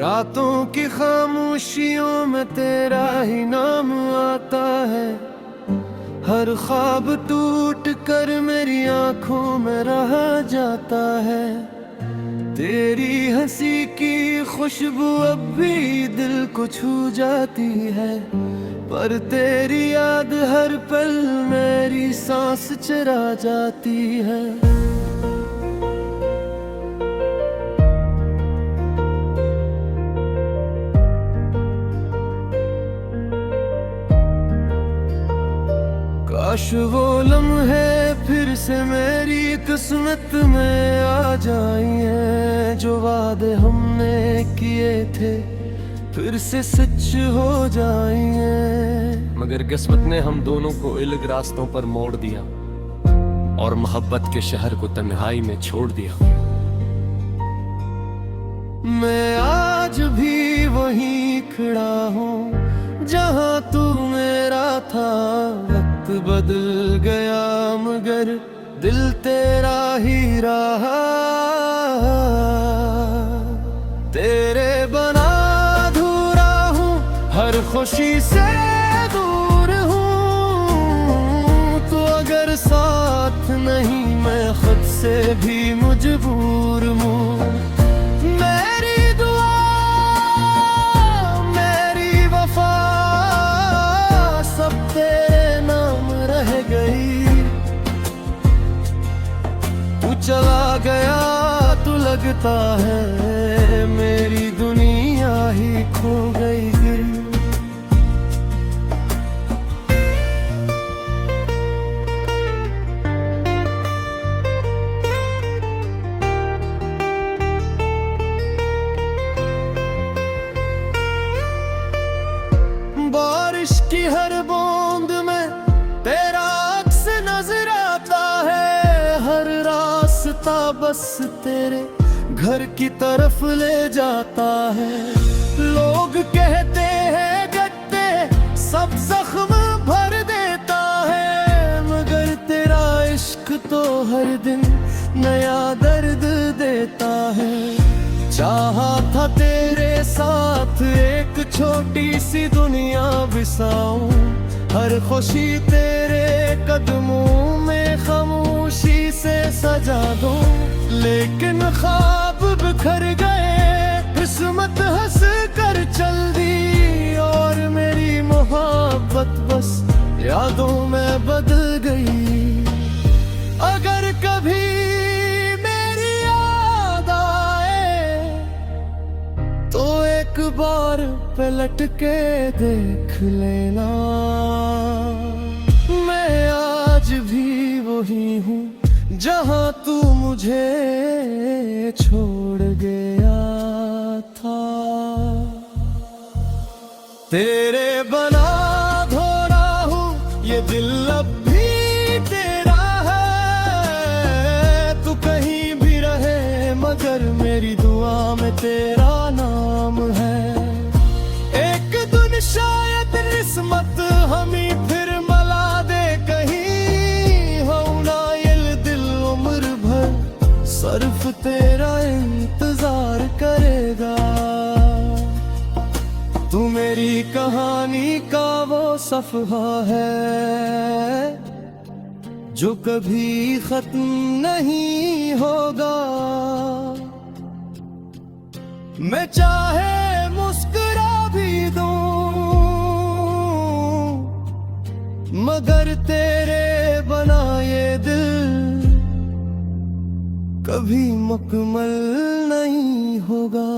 रातों की खामोशियों में तेरा ही नाम आता है। हर ख्वाब टूट कर मेरी आंखों में रह जाता है। तेरी हंसी की खुशबू अब भी दिल को छू जाती है, पर तेरी याद हर पल मेरी सांस चुरा जाती है। काश वो लम्हे फिर से मेरी किस्मत में आ जाएं, जो वादे हमने किए थे फिर से सच हो जाएं। मगर किस्मत ने हम दोनों को इल्ग रास्तों पर मोड़ दिया और मोहब्बत के शहर को तन्हाई में छोड़ दिया। मैं आज भी वहीं खड़ा हूँ जहाँ तू मेरा था। वक्त बदल गया मगर दिल तेरा ही रहा। तेरे बना अधूरा हूँ, हर खुशी से दूर हूँ। तो अगर साथ नहीं मैं खुद से भी मजबूर हूँ। चला गया तो लगता है मेरी दुनिया ही खो गई। बारिश की हर बूंद में तेरा अक्स नजर आता है। हर रास्ता बस तेरे घर की तरफ ले जाता है। लोग कहते हैं गत्ते सब जख्म भर देता है, मगर तेरा इश्क तो हर दिन नया दर्द देता है। चाहा था तेरे साथ एक छोटी सी दुनिया बिसाऊं, हर खुशी तेरे कदमों में खामोशी से सजा दूं। लेकिन ख्वाब बिखर गए, किस्मत हंस कर चल दी और मेरी मोहब्बत बस यादों में बदल गई। अगर कभी मेरी याद आए तो एक बार पलट के देख लेना। मैं आज भी वही हूँ जहाँ तू मुझे छोड़ गया था। तेरे बना धोरा हूँ, ये दिल अब भी तेरा है। तू कहीं भी रहे मगर मेरी दुआ में तेरा नाम है। एक दिन शायद किस्मत हमी फिर मला दे कहीं, हो ना ये दिल उम्र भर सिर्फ तेरा इंतजार करेगा। तू मेरी कहानी का वो सफ़हा है जो कभी खत्म नहीं होगा। मैं चाहे मुस्कुरा भी दूं मगर तेरे बना ये दिल कभी मुकम्मल नहीं होगा।